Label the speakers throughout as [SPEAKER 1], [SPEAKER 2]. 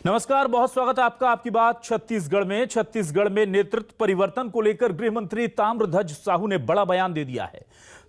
[SPEAKER 1] नमस्कार, बहुत स्वागत है आपका आपकी बात छत्तीसगढ़ में नेतृत्व परिवर्तन को लेकर गृह मंत्री ताम्रध्वज साहू ने बड़ा बयान दे दिया है।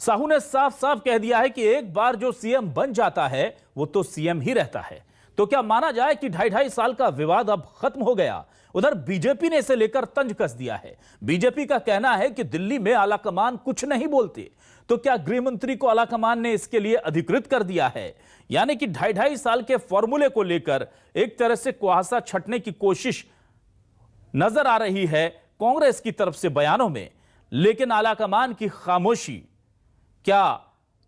[SPEAKER 1] साहू ने साफ साफ कह दिया है कि एक बार जो सीएम बन जाता है वो तो सीएम ही रहता है। तो क्या माना जाए कि ढाई साल का विवाद अब खत्म हो गया? उधर बीजेपी ने इसे लेकर तंज कस दिया है। बीजेपी का कहना है कि दिल्ली में आलाकमान कुछ नहीं बोलते। तो क्या गृह मंत्री को आलाकमान ने इसके लिए अधिकृत कर दिया है? यानी कि ढाई साल के फॉर्मूले को लेकर एक तरह से कुहासा छटने की कोशिश नजर आ रही है कांग्रेस की तरफ से बयानों में। लेकिन आलाकमान की खामोशी क्या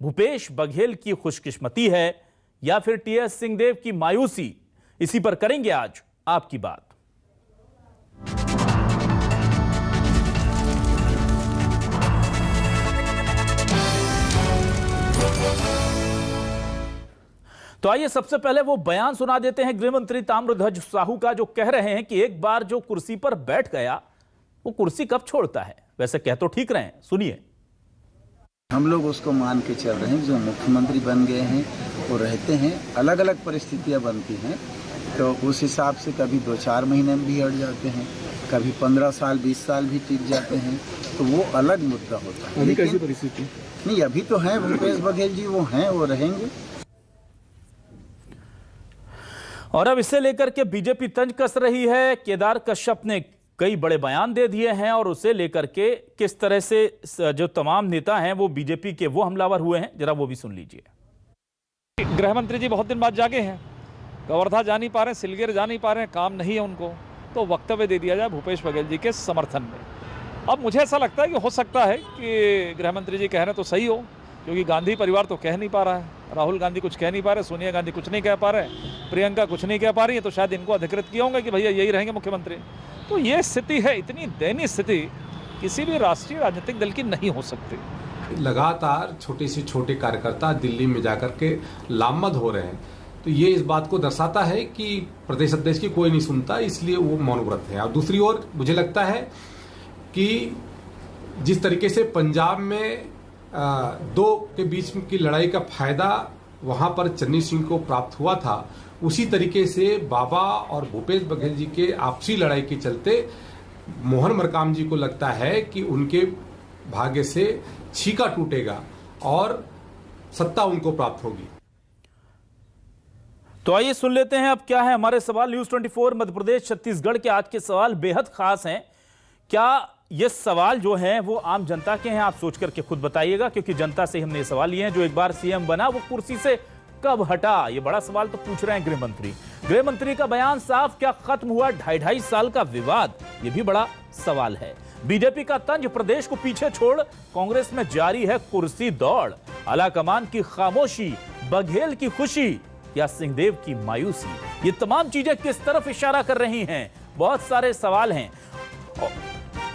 [SPEAKER 1] भूपेश बघेल की खुशकिस्मती है या फिर टीएस सिंहदेव की मायूसी? इसी पर करेंगे आज आपकी बात। तो आइए सबसे पहले वो बयान सुना देते हैं गृह मंत्री ताम्रध्वज साहू का, जो कह रहे हैं कि एक बार जो कुर्सी पर बैठ गया वो कुर्सी कब छोड़ता है। वैसे कह तो ठीक रहे हैं, सुनिए।
[SPEAKER 2] हम लोग उसको मान के चल रहे हैं, जो मुख्यमंत्री बन गए हैं वो रहते हैं, अलग अलग परिस्थितियां बनती हैं तो उस हिसाब से कभी 2-4 महीने में भी हट जाते हैं, कभी 15 साल 20 साल भी टिक जाते हैं, तो वो अलग मुद्दा होता है।
[SPEAKER 3] अभी कैसी परिस्थिति?
[SPEAKER 2] नहीं, अभी तो हैं भूपेश बघेल जी, वो हैं, वो रहेंगे।
[SPEAKER 1] और अब इसे लेकर के बीजेपी तंज कस रही है। केदार कश्यप ने कई बड़े बयान दे दिए हैं और उसे लेकर के किस तरह से जो तमाम नेता हैं वो बीजेपी के वो हमलावर हुए हैं, जरा वो भी सुन लीजिए।
[SPEAKER 3] गृह मंत्री जी बहुत दिन बाद जागे हैं, कवर्धा जा नहीं पा रहे हैं, सिलगेर जा नहीं पा रहे हैं, काम नहीं है उनको, तो वक्तव्य दे दिया जाए भूपेश बघेल जी के समर्थन में। अब मुझे ऐसा लगता है कि हो सकता है कि गृह मंत्री जी कह रहे हैं तो सही हो, क्योंकि गांधी परिवार तो कह नहीं पा रहा है, राहुल गांधी कुछ कह नहीं पा रहे, सोनिया गांधी कुछ नहीं कह पा रहे, प्रियंका कुछ नहीं कह पा रही है, तो शायद इनको अधिकृत किया होगा कि भैया यही रहेंगे मुख्यमंत्री। तो ये स्थिति है, इतनी दयनीय स्थिति किसी भी राष्ट्रीय राजनीतिक दल की नहीं हो सकती।
[SPEAKER 4] लगातार छोटे से छोटे कार्यकर्ता दिल्ली में जाकर के लामबंद हो रहे हैं, तो ये इस बात को दर्शाता है कि प्रदेश अध्यक्ष की कोई नहीं सुनता, इसलिए वो मौन व्रत है। और दूसरी ओर मुझे लगता है कि जिस तरीके से पंजाब में दो के बीच की लड़ाई का फायदा वहां पर चन्नी सिंह को प्राप्त हुआ था, उसी तरीके से बाबा और भूपेश बघेल जी के आपसी लड़ाई के चलते मोहन मरकाम जी को लगता है कि उनके भाग्य से छीका टूटेगा और सत्ता उनको प्राप्त होगी।
[SPEAKER 1] तो आइए सुन लेते हैं अब क्या है हमारे सवाल। न्यूज 24 मध्य प्रदेश छत्तीसगढ़ के आज के सवाल बेहद खास हैं। क्या ये सवाल जो है वो आम जनता के हैं? आप सोच करके खुद बताइएगा, क्योंकि जनता से हमने ये सवाल लिए हैं। जो एक बार सीएम बना वो कुर्सी से कब हटा, ये बड़ा सवाल तो पूछ रहे हैं गृह मंत्री। गृह मंत्री का बयान साफ, क्या खत्म हुआ ढाई साल का विवाद? ये भी बड़ा सवाल है। बीजेपी का तंज प्रदेश को पीछे छोड़ कांग्रेस में जारी है कुर्सी दौड़। आलाकमान की खामोशी, बघेल की खुशी या सिंहदेव की मायूसी, ये तमाम चीजें किस तरफ इशारा कर रही हैं? बहुत सारे सवाल हैं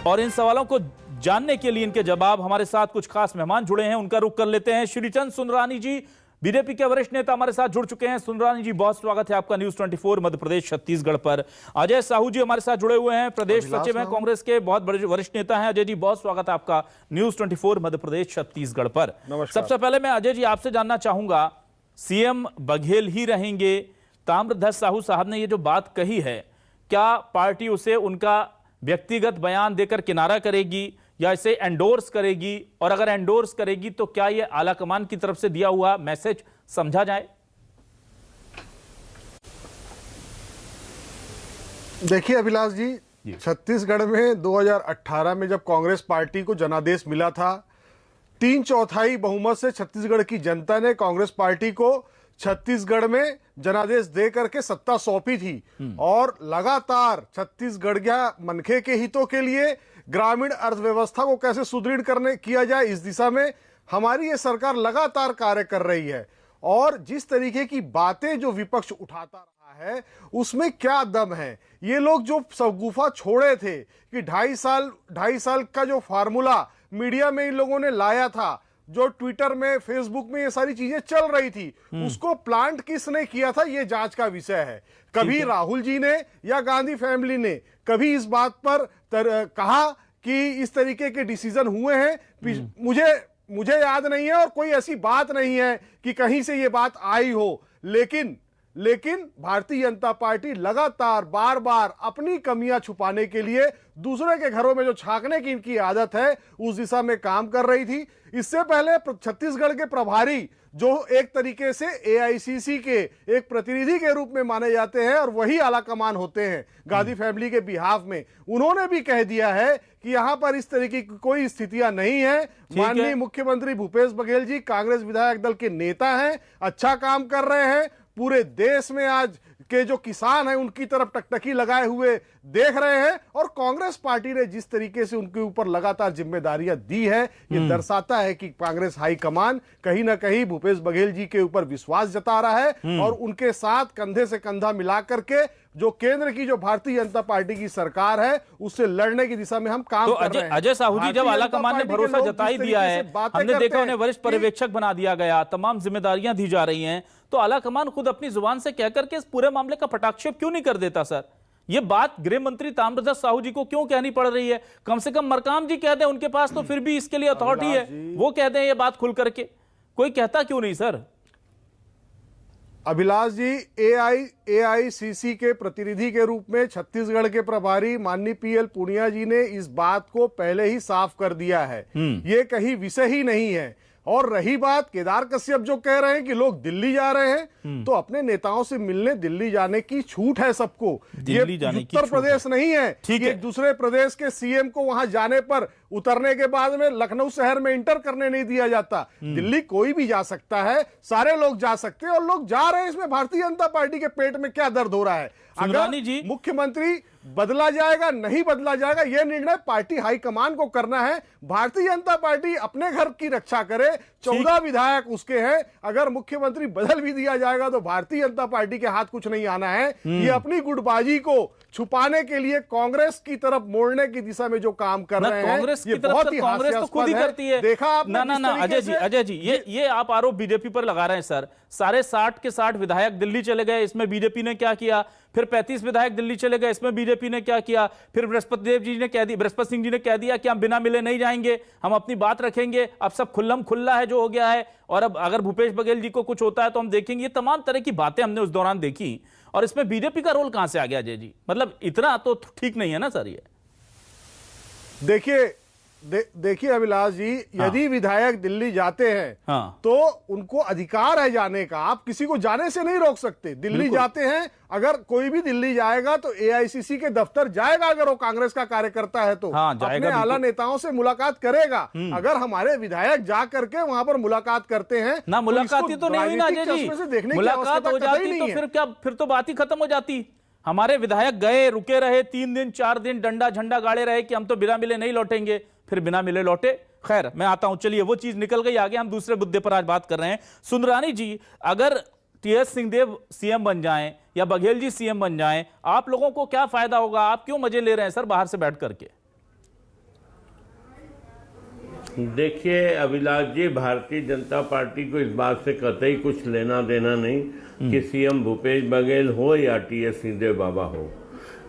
[SPEAKER 1] और इन सवालों को जानने के लिए इनके जवाब हमारे साथ कुछ खास मेहमान जुड़े हैं, उनका रुख कर लेते हैं। श्रीचंद सुंदरानी जी बीजेपी के वरिष्ठ नेता हमारे साथ जुड़ चुके हैं। सुंदरानी जी, बहुत स्वागत है आपका न्यूज 24 मध्य प्रदेश छत्तीसगढ़ पर। अजय साहू जी हमारे साथ जुड़े हुए हैं, प्रदेश सचिव हैं कांग्रेस के, बहुत बड़े वरिष्ठ नेता हैं। अजय जी, बहुत स्वागत है आपका न्यूज 24 मध्य प्रदेश छत्तीसगढ़ पर। सबसे पहले मैं अजय जी आपसे जानना चाहूंगा, सीएम बघेल ही रहेंगे? ताम्रध्वज साहू साहब ने ये जो बात कही है, क्या पार्टी उसे उनका व्यक्तिगत बयान देकर किनारा करेगी या इसे एंडोर्स करेगी? और अगर एंडोर्स करेगी तो क्या यह आलाकमान की तरफ से दिया हुआ मैसेज समझा जाए?
[SPEAKER 5] देखिए अभिलाष जी, छत्तीसगढ़ में 2018 में जब कांग्रेस पार्टी को जनादेश मिला था, 3/4 बहुमत से छत्तीसगढ़ की जनता ने कांग्रेस पार्टी को छत्तीसगढ़ में जनादेश दे करके सत्ता सौंपी थी और लगातार छत्तीसगढ़ या मनखे के हितों के लिए ग्रामीण अर्थव्यवस्था को कैसे सुदृढ़ करने किया जाए, इस दिशा में हमारी ये सरकार लगातार कार्य कर रही है। और जिस तरीके की बातें जो विपक्ष उठाता रहा है उसमें क्या दम है? ये लोग जो शगुफा छोड़े थे कि ढाई साल का जो फार्मूला मीडिया में इन लोगों ने लाया था, जो ट्विटर में फेसबुक में ये सारी चीजें चल रही थी, उसको प्लांट किसने किया था ये जांच का विषय है। कभी राहुल जी ने या गांधी फैमिली ने कभी इस बात पर कहा कि इस तरीके के डिसीजन हुए हैं? मुझे याद नहीं है और कोई ऐसी बात नहीं है कि कहीं से ये बात आई हो। लेकिन लेकिन भारतीय जनता पार्टी लगातार बार बार अपनी कमियां छुपाने के लिए दूसरे के घरों में जो झांकने की इनकी आदत है उस दिशा में काम कर रही थी। इससे पहले छत्तीसगढ़ के प्रभारी जो एक तरीके से एआईसीसी के एक प्रतिनिधि के रूप में माने जाते हैं और वही आलाकमान होते हैं गांधी फैमिली के बिहाफ में, उन्होंने भी कह दिया है कि यहां पर इस तरीके की कोई स्थितियां नहीं है। माननीय मुख्यमंत्री भूपेश बघेल जी कांग्रेस विधायक दल के नेता हैं, अच्छा काम कर रहे हैं, पूरे देश में आज के जो किसान हैं उनकी तरफ टकटकी लगाए हुए देख रहे हैं और कांग्रेस पार्टी ने जिस तरीके से उनके ऊपर लगातार जिम्मेदारियां दी है ये दर्शाता है कि कांग्रेस हाईकमान कहीं ना कहीं भूपेश बघेल जी के ऊपर विश्वास जता रहा है और उनके साथ कंधे से कंधा मिला करके जो केंद्र की जो भारतीय जनता पार्टी की सरकार है उससे लड़ने की दिशा में हम काम कर रहे हैं।
[SPEAKER 1] अजय साहू जी, जब आलाकमान ने भरोसा जता ही दिया है, हमने देखा उन्हें वरिष्ठ पर्यवेक्षक बना दिया गया, तमाम जिम्मेदारियां दी जा रही हैं, तो आलाकमान खुद अपनी जुबान से कहकर के इस पूरे मामले का पटाक्षेप क्यों नहीं कर देता सर? ये बात गृह मंत्री ताम्रध्वज साहू जी को क्यों कहनी पड़ रही है? कम से कम मरकाम जी कह दें, उनके पास तो फिर भी इसके लिए अथॉरिटी है, वो कह दें ये बात खुल करके, कोई कहता क्यों नहीं सर?
[SPEAKER 5] अभिलाष जी, एआईसीसी के प्रतिनिधि के रूप में छत्तीसगढ़ के प्रभारी माननीय पीएल पुनिया जी ने इस बात को पहले ही साफ कर दिया है, ये कहीं विषय ही नहीं है। और रही बात केदार कश्यप जो कह रहे हैं कि लोग दिल्ली जा रहे हैं, तो अपने नेताओं से मिलने दिल्ली जाने की छूट है सबको, ये उत्तर प्रदेश नहीं है कि एक दूसरे प्रदेश के सीएम को वहां जाने पर उतरने के बाद में लखनऊ शहर में इंटर करने नहीं दिया जाता। दिल्ली कोई भी जा सकता है, सारे लोग जा सकते हैं और लोग जा रहे हैं। इसमें भारतीय जनता पार्टी के पेट में क्या दर्द हो रहा है? अगर मुख्यमंत्री बदला जाएगा नहीं बदला जाएगा यह निर्णय पार्टी हाईकमान को करना है। भारतीय जनता पार्टी अपने घर की रक्षा करे, 14 विधायक उसके हैं, अगर मुख्यमंत्री बदल भी दिया जाएगा तो भारतीय जनता पार्टी के हाथ कुछ नहीं आना है। ये अपनी गुटबाजी को छुपाने के लिए कांग्रेस की तरफ मोड़ने की दिशा में जो काम कर रहे हैं,
[SPEAKER 1] कांग्रेस की तरफ से कांग्रेस तो खुद ही करती है।
[SPEAKER 5] देखा आपने?
[SPEAKER 1] ना अजय जी ये आप आरोप बीजेपी पर लगा रहे हैं सर। सारे 60 के 60 विधायक दिल्ली चले गए, इसमें बीजेपी ने क्या किया? फिर 35 विधायक दिल्ली चले गए, इसमें बीजेपी ने क्या किया? फिर बृहस्पति सिंह जी ने कह दिया कि हम बिना मिले नहीं जाएंगे, हम अपनी बात रखेंगे, अब सब खुल्लम खुल्ला है जो हो गया है, और अब अगर भूपेश बघेल जी को कुछ होता है तो हम देखेंगे। ये तमाम तरह की बातें हमने उस दौरान देखी, और इसमें बीजेपी का रोल कहां से आ गया अजय जी? मतलब इतना तो ठीक नहीं है ना सर ये?
[SPEAKER 5] देखिए अभिलाष जी, यदि विधायक दिल्ली जाते हैं तो उनको अधिकार है जाने का, आप किसी को जाने से नहीं रोक सकते। दिल्ली जाते हैं, अगर कोई भी दिल्ली जाएगा तो एआईसीसी के दफ्तर जाएगा, अगर वो कांग्रेस का कार्यकर्ता है तो अपने आला नेताओं से मुलाकात करेगा। अगर हमारे विधायक जा करके वहां पर मुलाकात करते हैं
[SPEAKER 1] ना, मुलाकात तो नहीं हुई ना अजय जी, मुलाकात हो जाती तो फिर क्या, फिर तो बात ही खत्म हो जाती। हमारे विधायक गए, रुके रहे, 3 दिन 4 दिन डंडा झंडा गाड़े रहे कि हम तो बिना मिले नहीं लौटेंगे, फिर बिना मिले लौटे। खैर मैं आता हूं, चलिए वो चीज निकल गई आगे, हम दूसरे मुद्दे पर आज बात कर रहे हैं। सुंदरानी जी, अगर टीएस सिंहदेव सीएम बन जाएं या बघेल जी सीएम बन जाएं, आप लोगों को क्या फायदा होगा? आप क्यों मजे ले रहे हैं सर बाहर से बैठ करके?
[SPEAKER 6] देखिए अभिलाष जी, भारतीय जनता पार्टी को इस बात से कतई कुछ लेना देना नहीं कि सीएम भूपेश बघेल हो या टीएस सिंहदेव बाबा हो,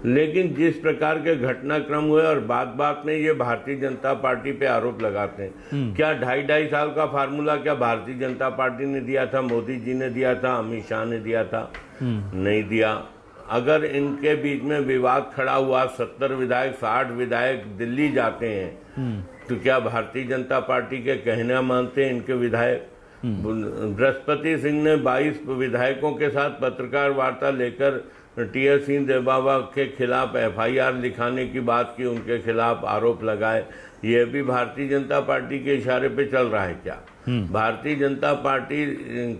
[SPEAKER 6] लेकिन जिस प्रकार के घटनाक्रम हुए और बात बात में ये भारतीय जनता पार्टी पे आरोप लगाते हैं, क्या 2.5 साल का फार्मूला क्या भारतीय जनता पार्टी ने दिया था, मोदी जी ने दिया था, अमित शाह ने दिया था? नहीं दिया। अगर इनके बीच में विवाद खड़ा हुआ, 70 विधायक 60 विधायक दिल्ली जाते हैं, तो क्या भारतीय जनता पार्टी के कहना मानते हैं इनके विधायक? बृहस्पति सिंह ने 22 विधायकों के साथ पत्रकार वार्ता लेकर टीएस सिंहदेव बाबा के खिलाफ एफआईआर लिखाने की बात की, उनके खिलाफ आरोप लगाए। ये भी भारतीय जनता पार्टी के इशारे पे चल रहा है क्या? भारतीय जनता पार्टी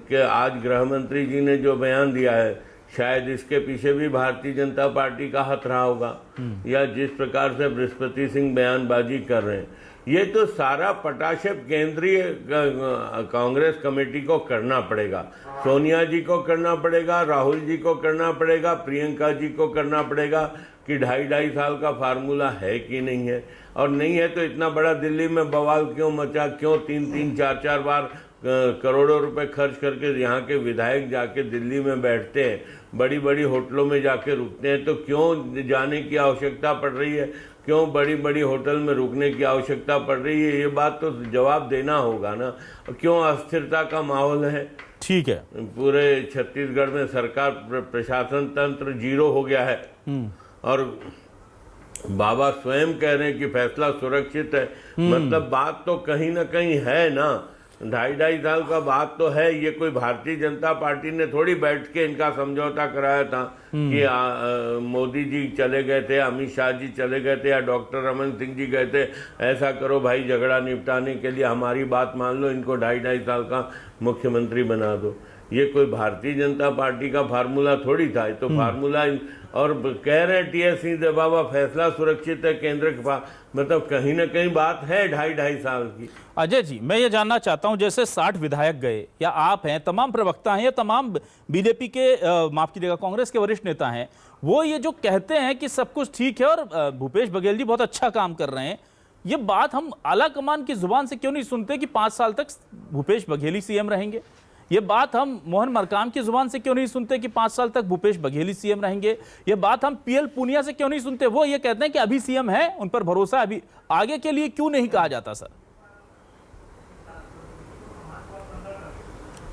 [SPEAKER 6] के आज गृह मंत्री जी ने जो बयान दिया है, शायद इसके पीछे भी भारतीय जनता पार्टी का हाथ रहा होगा, या जिस प्रकार से बृहस्पति सिंह बयानबाजी कर रहे हैं, ये तो सारा पटाक्षेप केंद्रीय कांग्रेस कमेटी को करना पड़ेगा, सोनिया जी को करना पड़ेगा, राहुल जी को करना पड़ेगा, प्रियंका जी को करना पड़ेगा कि 2.5 साल का फार्मूला है कि नहीं है, और नहीं है तो इतना बड़ा दिल्ली में बवाल क्यों मचा, क्यों 3-3, 4-4 बार करोड़ों रुपए खर्च करके यहाँ के विधायक जाके दिल्ली में बैठते हैं, बड़ी बड़ी होटलों में जाके रुकते हैं, तो क्यों जाने की आवश्यकता पड़ रही है, क्यों बड़ी बड़ी होटल में रुकने की आवश्यकता पड़ रही है? ये बात तो जवाब देना होगा ना। क्यों अस्थिरता का माहौल है?
[SPEAKER 1] ठीक है।
[SPEAKER 6] पूरे छत्तीसगढ़ में सरकार प्रशासन तंत्र जीरो हो गया है और बाबा स्वयं कह रहे हैं कि फैसला सुरक्षित है। मतलब बात तो कहीं ना कहीं है ना, 2.5 साल का बात तो है। ये कोई भारतीय जनता पार्टी ने थोड़ी बैठ के इनका समझौता कराया था कि मोदी जी चले गए थे, अमित शाह जी चले गए थे या डॉक्टर रमन सिंह जी गए थे, ऐसा करो भाई झगड़ा निपटाने के लिए हमारी बात मान लो, इनको 2.5 साल का मुख्यमंत्री बना दो। ये कोई भारतीय जनता पार्टी का फार्मूला थोड़ी था। ये तो फार्मूला और कह रहे हैं टीएस सिंहदेव बाबा फैसला सुरक्षित है केंद्र के पास, मतलब कहीं ना कहीं बात है 2.5 साल की।
[SPEAKER 1] अजय जी, मैं ये जानना चाहता हूं, जैसे 60 विधायक गए या आप हैं, तमाम प्रवक्ता हैं या तमाम बीजेपी के माफ कीजिएगा कांग्रेस के वरिष्ठ नेता हैं, वो ये जो कहते हैं कि सब कुछ ठीक है और भूपेश बघेल जी बहुत अच्छा काम कर रहे हैं, ये बात हम आला कमान की जुबान से क्यों नहीं सुनते कि 5 साल तक भूपेश बघेल ही सीएम रहेंगे? ये बात हम मोहन मरकाम की जुबान से क्यों नहीं सुनते कि 5 साल तक भूपेश बघेल ही सीएम रहेंगे? ये बात हम पीएल पूनिया से क्यों नहीं सुनते? वो ये कहते हैं कि अभी सीएम है, उन पर भरोसा, अभी आगे के लिए क्यों नहीं कहा जाता? सर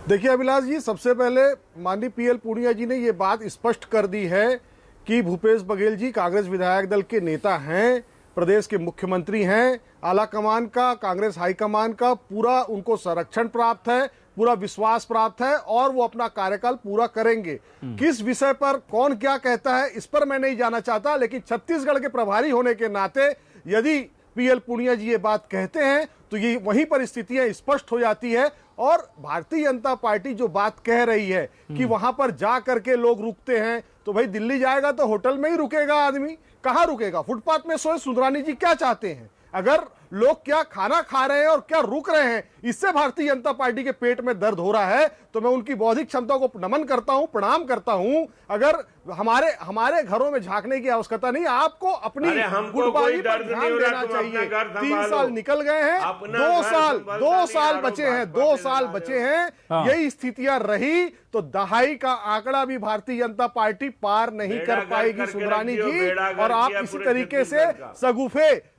[SPEAKER 5] देखिए अभिलाष जी, सबसे पहले माननीय पीएल पूनिया जी ने ये बात स्पष्ट कर दी है कि भूपेश बघेल जी कांग्रेस विधायक दल के नेता हैं, प्रदेश के मुख्यमंत्री हैं, आला कमान का, कांग्रेस हाईकमान का पूरा उनको संरक्षण प्राप्त है, पूरा विश्वास प्राप्त है और वो अपना कार्यकाल पूरा करेंगे। किस विषय पर कौन क्या कहता है इस पर मैं नहीं जाना चाहता, लेकिन छत्तीसगढ़ के प्रभारी होने के नाते यदि पीएल पूनिया जी ये बात कहते हैं तो ये वहीं पर स्थितियां स्पष्ट हो जाती है। और भारतीय जनता पार्टी जो बात कह रही है कि वहां पर जा करके लोग रुकते हैं, तो भाई दिल्ली जाएगा तो होटल में ही रुकेगा आदमी, कहां रुकेगा? फुटपाथ में सोए। सुंदरानी जी क्या चाहते हैं? अगर लोग क्या खाना खा रहे हैं और क्या रुक रहे हैं, इससे भारतीय जनता पार्टी के पेट में दर्द हो रहा है, तो मैं उनकी बौद्धिक क्षमता को नमन करता हूं, प्रणाम करता हूं। अगर हमारे घरों में झांकने की आवश्यकता नहीं, आपको अपनी गुटबाजी पर ध्यान देना चाहिए। 3 साल निकल गए हैं, 2 साल बचे हैं, 2 साल बचे हैं। यही स्थितियां रही तो दहाई का आंकड़ा भी भारतीय जनता पार्टी पार नहीं कर पाएगी सुंदरानी जी। और आप इसी तरीके से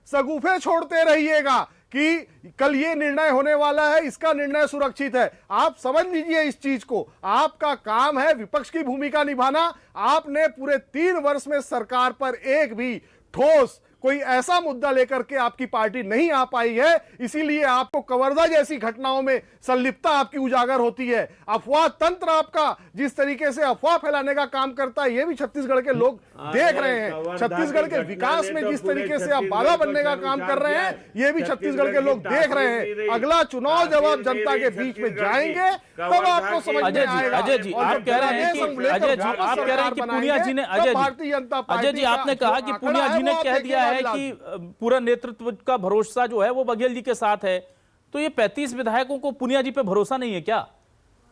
[SPEAKER 5] सगुफे छोड़ते रहिएगा कि कल ये निर्णय होने वाला है, इसका निर्णय सुरक्षित है। आप समझ लीजिए इस चीज को, आपका काम है विपक्ष की भूमिका निभाना। आपने पूरे 3 वर्ष में सरकार पर एक भी ठोस कोई ऐसा मुद्दा लेकर के आपकी पार्टी नहीं आ पाई है, इसीलिए आपको कवर्धा जैसी घटनाओं में संलिप्तता आपकी उजागर होती है। अफवाह तंत्र आपका जिस तरीके से अफवाह फैलाने का काम करता है, यह भी छत्तीसगढ़ के लोग देख रहे हैं। छत्तीसगढ़ के विकास में जिस तरीके से आप बाधा बनने का काम कर रहे हैं, यह भी छत्तीसगढ़ के लोग देख रहे हैं। अगला चुनाव जब आप जनता के बीच में जाएंगे तब आपको समझ में आएगा।
[SPEAKER 1] अजय जी, आप कह रहे हैं कि पूनिया जी ने, अजय जी आपने कहा कि पूनिया जी ने कह दिया है कि पूरा नेतृत्व का भरोसा जो है वो बघेल जी के साथ है, तो ये 35 विधायकों को पूनिया जी पे भरोसा नहीं है क्या?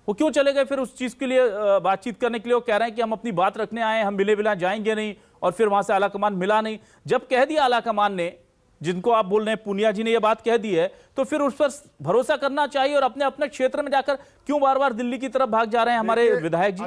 [SPEAKER 1] वो क्यों चले गए फिर उस चीज के लिए बातचीत करने के लिए? वो कह रहे हैं कि हम अपनी बात रखने आए, हम मिले बिना जाएंगे नहीं, और फिर वहां से आला कमान मिला नहीं। जब कह दिया आला कमान ने, जिनको आप बोल रहे हैं पूनिया जी ने ये बात कह दी है, तो फिर उस पर भरोसा करना चाहिए। और अपने अपने क्षेत्र में जाकर क्यों बार बार दिल्ली की तरफ भाग जा रहे हैं हमारे विधायक जी?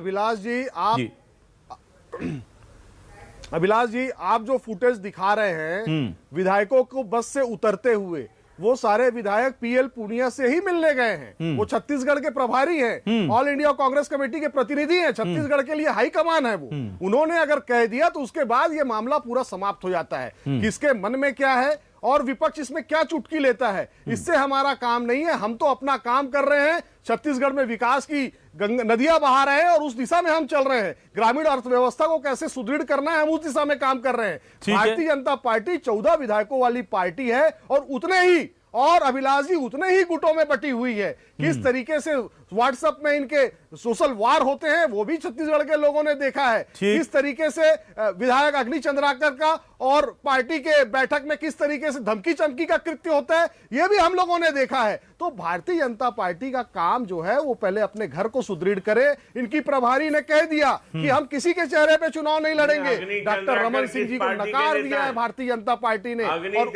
[SPEAKER 5] अभिलाष जी, आप जो फुटेज दिखा रहे हैं विधायकों को बस से उतरते हुए, वो सारे विधायक पीएल पूनिया से ही मिलने गए हैं। वो छत्तीसगढ़ के प्रभारी हैं, ऑल इंडिया कांग्रेस कमेटी के प्रतिनिधि हैं, छत्तीसगढ़ के लिए हाई कमान है वो। उन्होंने अगर कह दिया तो उसके बाद ये मामला पूरा समाप्त हो जाता है। किसके मन में क्या है और विपक्ष इसमें क्या चुटकी लेता है, इससे हमारा काम नहीं है। हम तो अपना काम कर रहे हैं, छत्तीसगढ़ में विकास की नदियां बहा रहे हैं और उस दिशा में हम चल रहे हैं। ग्रामीण अर्थव्यवस्था को कैसे सुदृढ़ करना है, हम उस दिशा में काम कर रहे हैं। भारतीय जनता पार्टी 14 विधायकों वाली पार्टी है और उतने ही, और अभिलाष जी उतने ही गुटों में बटी हुई है। किस तरीके से व्हाट्सएप में इनके सोशल वार होते हैं वो भी छत्तीसगढ़ के लोगों ने देखा है। किस तरीके से विधायक अग्नि चंद्राकर का और पार्टी के बैठक में किस तरीके से धमकी चमकी का कृत्य होता है, यह भी हम लोगों ने देखा है। तो भारतीय जनता पार्टी का काम जो है वो पहले अपने घर को सुदृढ़ करे। इनकी प्रभारी ने कह दिया कि हम किसी के चेहरे पे चुनाव नहीं लड़ेंगे। डॉक्टर रमन सिंह जी को नकार दिया है भारतीय जनता पार्टी ने। और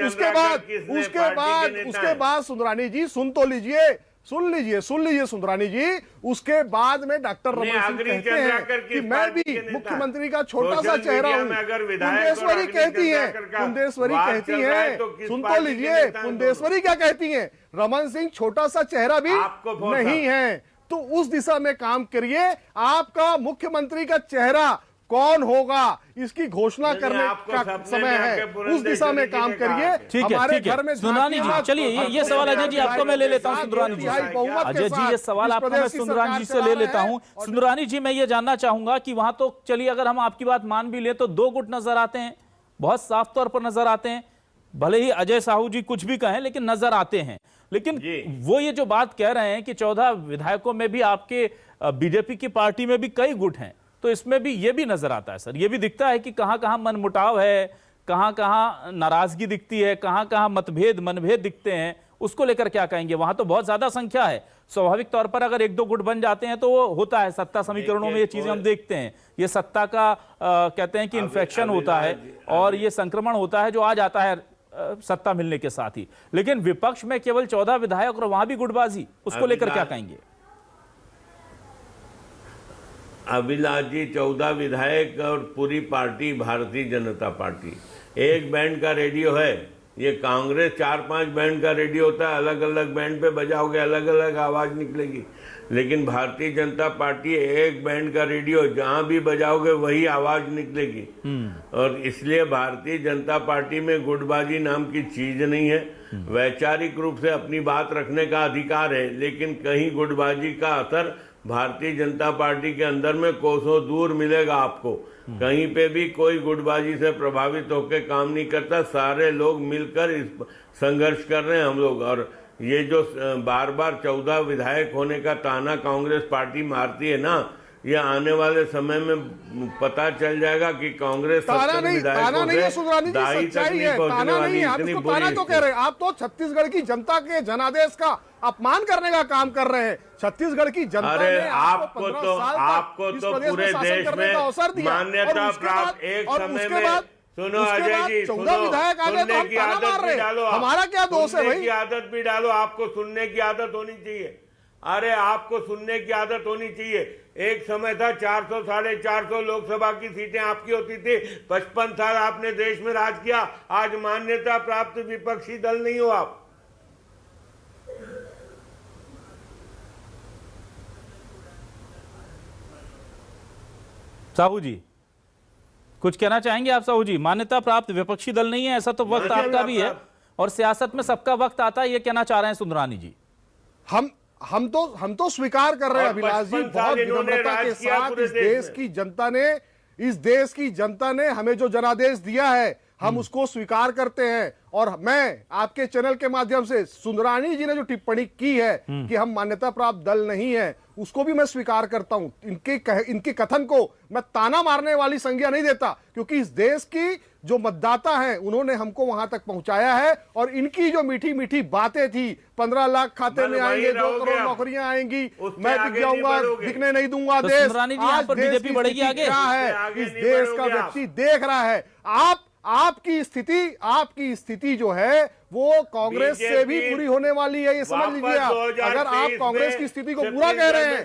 [SPEAKER 5] उसके बाद सुंदरानी जी सुन लीजिए सुंदरानी जी, उसके बाद में डॉक्टर रमन सिंह कहते हैं कि मैं भी मुख्यमंत्री का छोटा सा चेहरा हूं। पुंदेश्वरी कहती है, सुन तो लीजिए, पुंदेश्वरी क्या कहती हैं? रमन सिंह छोटा सा चेहरा भी नहीं है, तो उस दिशा में काम करिए। आपका मुख्यमंत्री का चेहरा कौन होगा इसकी घोषणा करने का समय है, उस दिशा में काम करिए।
[SPEAKER 1] ठीक है,
[SPEAKER 5] हमारे
[SPEAKER 1] ठीक है।
[SPEAKER 5] घर में
[SPEAKER 1] सुंदरानी जी, चलिए ये सवाल अजय जी आपको मैं ले लेता हूं। सुंदरानी जी, अजय जी ये सवाल आपको मैं सुंदरानी जी से ले लेता हूं। सुंदरानी जी, मैं ये जानना चाहूंगा कि वहां तो चलिए अगर हम आपकी बात मान भी ले तो दो गुट नजर आते हैं, बहुत साफ तौर पर नजर आते हैं, भले ही अजय साहू जी कुछ भी कहें लेकिन नजर आते हैं। लेकिन वो ये जो बात कह रहे हैं कि 14 विधायकों में भी आपके बीजेपी की पार्टी में भी कई गुट हैं, तो इसमें भी ये भी नजर आता है सर, ये भी दिखता है कि कहां कहां मनमुटाव है, कहां कहां नाराजगी दिखती है, कहां कहां मनभेद दिखते हैं। उसको लेकर क्या कहेंगे? वहां तो बहुत ज्यादा संख्या है, स्वाभाविक तौर पर अगर एक दो गुट बन जाते हैं तो वो होता है, सत्ता समीकरणों में ये चीजें हम देखते हैं। ये सत्ता का कहते हैं कि इन्फेक्शन होता है और ये संक्रमण होता है जो आ जाता है सत्ता मिलने के साथ ही। लेकिन विपक्ष में केवल 14 विधायक और वहां भी गुटबाजी, उसको लेकर क्या कहेंगे?
[SPEAKER 6] अभिलाष जी, 14 विधायक और पूरी पार्टी भारतीय जनता पार्टी एक बैंड का रेडियो है। ये कांग्रेस 4-5 बैंड का रेडियो होता है, अलग अलग बैंड पे बजाओगे अलग अलग आवाज निकलेगी। लेकिन भारतीय जनता पार्टी एक बैंड का रेडियो, जहां भी बजाओगे वही आवाज निकलेगी। और इसलिए भारतीय जनता पार्टी में गुटबाजी नाम की चीज नहीं है। वैचारिक रूप से अपनी बात रखने का अधिकार है, लेकिन कहीं गुटबाजी का असर भारतीय जनता पार्टी के अंदर में कोसों दूर मिलेगा आपको। कहीं पे भी कोई गुटबाजी से प्रभावित होकर काम नहीं करता, सारे लोग मिलकर इस संघर्ष कर रहे हैं हम लोग। और ये जो बार बार 14 विधायक होने का ताना कांग्रेस पार्टी मारती है ना, ये आने वाले समय में पता चल जाएगा कि कांग्रेस 70 विधायकों से दाई तक नहीं पहुंचने वाली। इतनी बुरी
[SPEAKER 5] तो कह रहे हैं आप तो छत्तीसगढ़ की जनता के जनादेश का अपमान करने का काम कर रहे हैं। छत्तीसगढ़ की जनता
[SPEAKER 6] ने आपको तो पूरे देश में मान्यता प्राप्त एक समय में, सुनो अजय जी,
[SPEAKER 5] 14 विधायक आ गए तो हम ताना मार रहे हैं, हमारा क्या दोष है भाई?
[SPEAKER 6] की आदत भी डालो, आपको सुनने की आदत होनी चाहिए। अरे आपको सुनने की आदत होनी चाहिए। एक समय था 400 450 लोकसभा की सीटें आपकी होती थी, 55 साल आपने देश में राज किया, आज मान्यता प्राप्त विपक्षी दल नहीं हो आप।
[SPEAKER 1] साहू जी कुछ कहना चाहेंगे आप? साहू जी, मान्यता प्राप्त विपक्षी दल नहीं है, ऐसा तो वक्त आपका भी है और सियासत में सबका वक्त आता है, ये कहना चाह रहे हैं सुंदरानी जी।
[SPEAKER 5] हम तो स्वीकार कर रहे हैं अभिलाष जी, बहुत विनम्रता के साथ इस देश की जनता ने हमें जो जनादेश दिया है हम उसको स्वीकार करते हैं। और मैं आपके चैनल के माध्यम से सुंदरानी जी ने जो टिप्पणी की है कि हम मान्यता प्राप्त दल नहीं है, उसको भी मैं स्वीकार करता हूं। इनके कथन को मैं ताना मारने वाली संज्ञा नहीं देता, क्योंकि इस देश की जो मतदाता हैं उन्होंने हमको वहां तक पहुंचाया है। और इनकी जो मीठी मीठी बातें थी, 15 लाख खाते में आएंगे, 2 करोड़ नौकरियां आएंगी, मैं बिक जाऊंगा, बिकने नहीं दूंगा देश।
[SPEAKER 1] आज बीजेपी बढ़ेगी आगे।
[SPEAKER 5] क्या है इस देश का व्यक्ति देख रहा है। आपकी स्थिति जो है वो कांग्रेस से भी बुरी होने वाली है, ये समझ लीजिए आप। अगर आप कांग्रेस की स्थिति को बुरा कह रहे हैं,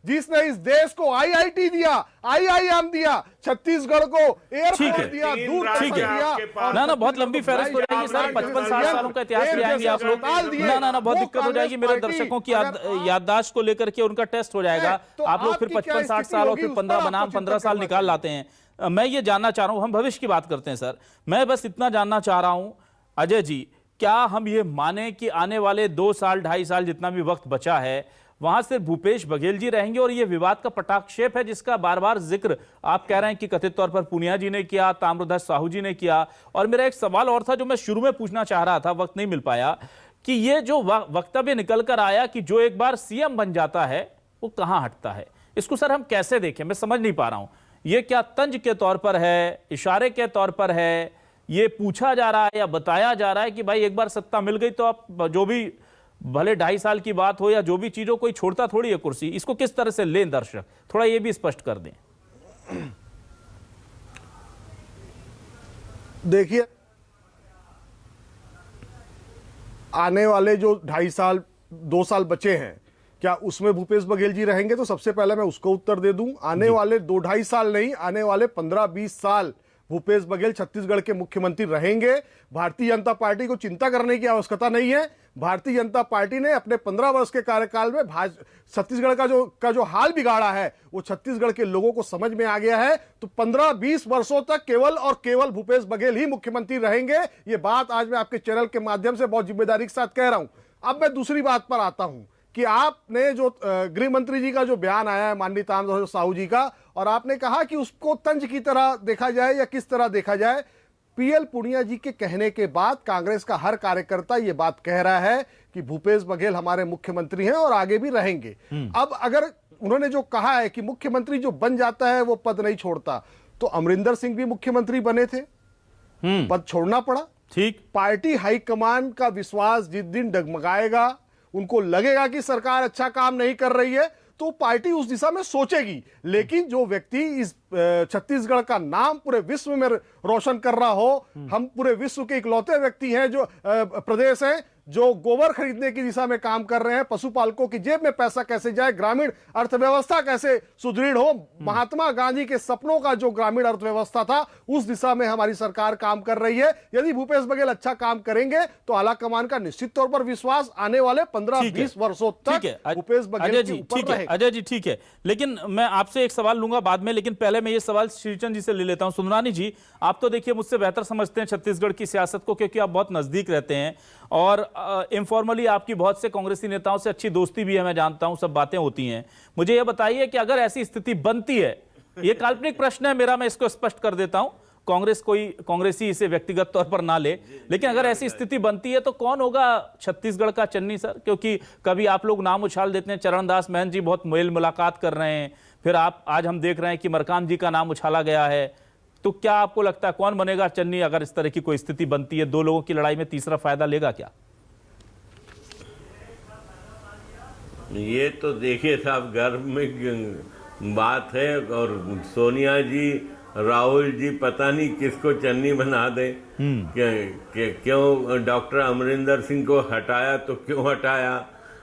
[SPEAKER 5] जिसने इस देश को आईआईटी दिया, आईआईएम दिया, छत्तीसगढ़ को एयरपोर्ट दिया, दूर दिया।
[SPEAKER 1] ना बहुत लंबी फहरिस्त हो जाएगी सर, 55-60 सालों का इतिहास ले आएंगे आप लोग। ना बहुत दिक्कत हो जाएगी, मेरे दर्शकों की याददाश्त को लेकर के उनका टेस्ट हो जाएगा। आप लोग फिर 55-60 साल और फिर 15 बनाम 15 साल निकाल लाते हैं। मैं ये जानना चाह रहा हूं, हम भविष्य की बात करते हैं सर, मैं बस इतना जानना चाह रहा हूं अजय जी, क्या हम ये माने कि आने वाले 2 साल 2.5 साल जितना भी वक्त बचा है वहां सिर्फ भूपेश बघेल जी रहेंगे और ये विवाद का पटाक्षेप है जिसका बार बार जिक्र आप कह रहे हैं कि कथित तौर पर पूनिया जी ने किया, ताम्रध्वज साहू जी ने किया? और मेरा एक सवाल और था जो मैं शुरू में पूछना चाह रहा था, वक्त नहीं मिल पाया, कि ये जो वक्तव्य निकल कर आया कि जो एक बार सीएम बन जाता है वो कहां हटता है, इसको सर हम कैसे देखें? मैं समझ नहीं पा रहा हूं, ये क्या तंज के तौर पर है, इशारे के तौर पर है, ये पूछा जा रहा है या बताया जा रहा है कि भाई एक बार सत्ता मिल गई तो आप जो भी भले 2.5 साल की बात हो या जो भी चीजों, कोई छोड़ता थोड़ी है कुर्सी? इसको किस तरह से लें दर्शक, थोड़ा ये भी स्पष्ट कर दें।
[SPEAKER 5] देखिए, आने वाले जो 2.5 साल 2 साल बचे हैं, क्या उसमें भूपेश बघेल जी रहेंगे? तो सबसे पहले मैं उसको उत्तर दे दूं, आने वाले 2-2.5 साल नहीं, आने वाले 15-20 साल भूपेश बघेल छत्तीसगढ़ के मुख्यमंत्री रहेंगे। भारतीय जनता पार्टी को चिंता करने की आवश्यकता नहीं है। भारतीय जनता पार्टी ने अपने 15 वर्ष के कार्यकाल में छत्तीसगढ़ का जो हाल बिगाड़ा है वो छत्तीसगढ़ के लोगों को समझ में आ गया है। तो 15-20 वर्षों तक केवल और केवल भूपेश बघेल ही मुख्यमंत्री रहेंगे। ये बात आज मैं आपके चैनल के माध्यम से बहुत जिम्मेदारी के साथ कह रहा हूं। अब मैं दूसरी बात पर आता हूं कि आपने जो गृह मंत्री जी का जो बयान आया है माननीय ताम्रध्वज साहू जी का, और आपने कहा कि उसको तंज की तरह देखा जाए या किस तरह देखा जाए। पीएल पुनिया जी के कहने के बाद कांग्रेस का हर कार्यकर्ता ये बात कह रहा है कि भूपेश बघेल हमारे मुख्यमंत्री हैं और आगे भी रहेंगे। अब अगर उन्होंने जो कहा है कि मुख्यमंत्री जो बन जाता है वो पद नहीं छोड़ता, तो अमरिंदर सिंह भी मुख्यमंत्री बने थे, पद छोड़ना पड़ा।
[SPEAKER 1] ठीक,
[SPEAKER 5] पार्टी हाईकमान का विश्वास जिस दिन डगमगाएगा, उनको लगेगा कि सरकार अच्छा काम नहीं कर रही है, तो पार्टी उस दिशा में सोचेगी। लेकिन जो व्यक्ति इस छत्तीसगढ़ का नाम पूरे विश्व में रोशन कर रहा हो, हम पूरे विश्व के इकलौते व्यक्ति हैं जो प्रदेश हैं जो गोबर खरीदने की दिशा में काम कर रहे हैं, पशुपालकों की जेब में पैसा कैसे जाए, ग्रामीण अर्थव्यवस्था कैसे सुदृढ़ हो, महात्मा गांधी के सपनों का जो ग्रामीण अर्थव्यवस्था था उस दिशा में हमारी सरकार काम कर रही है। यदि भूपेश बघेल अच्छा काम करेंगे तो आला कमान का निश्चित तौर पर विश्वास आने वाले 15-20 वर्षों तक भूपेश बघेल के ऊपर रहेगा।
[SPEAKER 1] अजय जी ठीक है, लेकिन मैं आपसे एक सवाल लूंगा बाद में, लेकिन पहले मैं ये सवाल श्रीचंद जी से ले लेता हूं। सुंदरानी जी, आप तो देखिए मुझसे बेहतर समझते हैं छत्तीसगढ़ की सियासत को, क्योंकि आप बहुत नजदीक रहते हैं और इनफॉर्मली आपकी बहुत से कांग्रेसी नेताओं से अच्छी दोस्ती भी है, मैं जानता हूं, सब बातें होती हैं। मुझे यह बताइए कि अगर ऐसी स्थिति बनती है, यह काल्पनिक प्रश्न है मेरा, मैं इसको स्पष्ट कर देता हूं, कांग्रेसी इसे व्यक्तिगत तौर पर ना ले, लेकिन अगर ऐसी स्थिति बनती है तो कौन होगा छत्तीसगढ़ का चन्नी सर? क्योंकि कभी आप लोग नाम उछाल देते हैं, चरणदास महंत जी बहुत मेल मुलाकात कर रहे हैं, फिर आज हम देख रहे हैं कि मरकाम जी का नाम उछाला गया है। तो क्या आपको लगता है कौन बनेगा चन्नी अगर इस तरह की कोई स्थिति बनती है? दो लोगों की लड़ाई में तीसरा फायदा लेगा क्या?
[SPEAKER 6] ये तो देखिए साहब, गर्भ में बात है, और सोनिया जी राहुल जी पता नहीं किसको चन्नी बना दे। क्यों डॉक्टर अमरिंदर सिंह को हटाया तो क्यों हटाया,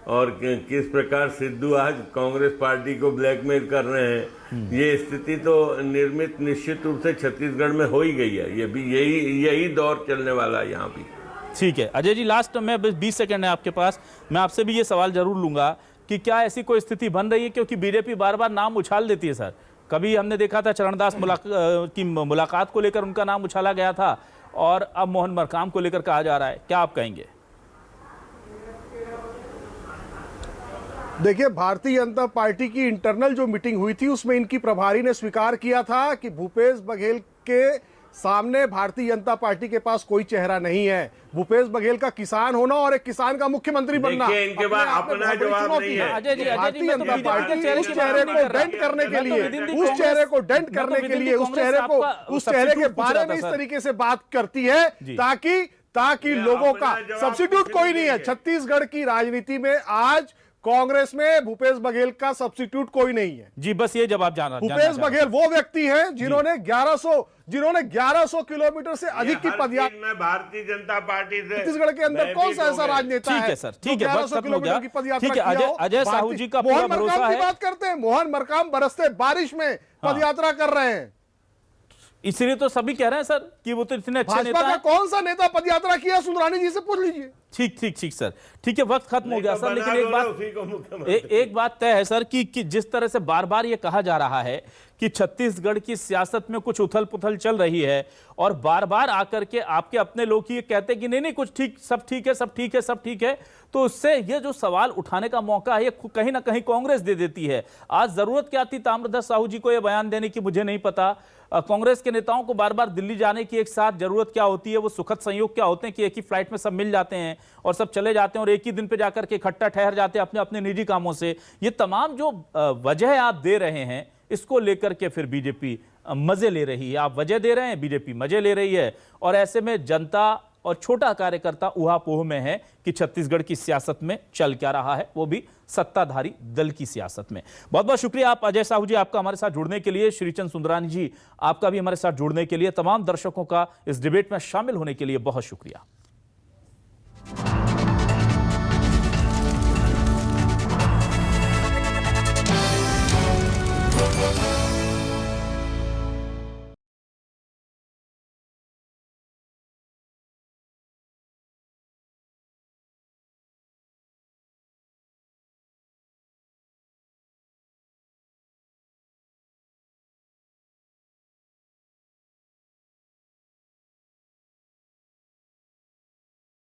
[SPEAKER 6] और किस प्रकार सिद्धू आज कांग्रेस पार्टी को ब्लैकमेल कर रहे हैं। ये स्थिति तो निर्मित निश्चित रूप से छत्तीसगढ़ में हो ही गई है। ये भी यही दौर चलने वाला है यहाँ भी।
[SPEAKER 1] ठीक है अजय जी, लास्ट में 20 सेकंड है आपके पास, मैं आपसे भी ये सवाल जरूर लूंगा कि क्या ऐसी कोई स्थिति बन रही है, क्योंकि बीजेपी बार बार नाम उछाल देती है सर। कभी हमने देखा था चरणदास की मुलाकात को लेकर उनका नाम उछाला गया था, और अब मोहन मरकाम को लेकर कहा जा रहा है, क्या आप कहेंगे?
[SPEAKER 5] देखिए, भारतीय जनता पार्टी की इंटरनल जो मीटिंग हुई थी उसमें इनकी प्रभारी ने स्वीकार किया था कि भूपेश बघेल के सामने भारतीय जनता पार्टी के पास कोई चेहरा नहीं है। भूपेश बघेल का किसान होना और एक किसान का मुख्यमंत्री बनना
[SPEAKER 6] इनके बाद अपना जवाब नहीं है।
[SPEAKER 5] भारतीय जनता पार्टी उस चेहरे को डेंट करने के लिए, उस चेहरे को डेंट करने के लिए, उस चेहरे के बारे में इस तरीके से बात करती है ताकि लोगों का सब्स्टिट्यूट कोई नहीं है। छत्तीसगढ़ की राजनीति में आज कांग्रेस में भूपेश बघेल का सब्स्टिट्यूट कोई नहीं है।
[SPEAKER 1] जी बस ये जवाब जाना।
[SPEAKER 5] भूपेश बघेल वो व्यक्ति हैं जिन्होंने 1100 किलोमीटर से अधिक की पदयात्रा
[SPEAKER 6] भारतीय जनता पार्टी से
[SPEAKER 5] छत्तीसगढ़ के अंदर कौन सा ऐसा राजनेता है?
[SPEAKER 1] ठीक है सर, ठीक है, वक्त खत्म हो गया। ठीक है, अजय साहू जी का
[SPEAKER 5] मोहन मरकाम की बात करते हैं। मोहन मरकाम बरसते बारिश में पदयात्रा कर रहे हैं,
[SPEAKER 1] इसलिए तो सभी कह रहे हैं सर कि वो तो इतने अच्छे नेता हैं।
[SPEAKER 5] कौन सा नेता पदयात्रा किया? सुंदरानी जी से पूछ लीजिए।
[SPEAKER 1] ठीक सर, ठीक है, वक्त खत्म हो गया सर। लेकिन एक बात तय है सर कि जिस तरह से बार बार ये कहा जा रहा है कि छत्तीसगढ़ की सियासत में कुछ उथल पुथल चल रही है, और बार बार आकर के आपके अपने लोग ही कहते हैं कि नहीं कुछ ठीक, सब ठीक है, तो उससे ये जो सवाल उठाने का मौका है ये कहीं ना कहीं कांग्रेस दे देती है। आज जरूरत क्या थी ताम्रध्वज साहू जी को यह बयान देने की, मुझे नहीं पता। कांग्रेस के नेताओं को बार बार दिल्ली जाने की एक साथ जरूरत क्या होती है? वो सुखद संयोग क्या होते हैं कि एक ही फ्लाइट में सब मिल जाते हैं और सब चले जाते हैं और एक ही दिन पे जाकर के इकट्ठा ठहर जाते हैं अपने अपने निजी कामों से। ये तमाम जो वजह आप दे रहे हैं, इसको लेकर के फिर बीजेपी मजे ले रही है। आप वजह दे रहे हैं, बीजेपी मजे ले रही है, और ऐसे में जनता और छोटा कार्यकर्ता उहापोह में है कि छत्तीसगढ़ की सियासत में चल क्या रहा है, वो भी सत्ताधारी दल की सियासत में। बहुत बहुत शुक्रिया आप अजय साहू जी, आपका हमारे साथ जुड़ने के लिए। श्रीचंद सुंदरानी जी, आपका भी हमारे साथ जुड़ने के लिए। तमाम दर्शकों का इस डिबेट में शामिल होने के लिए बहुत शुक्रिया।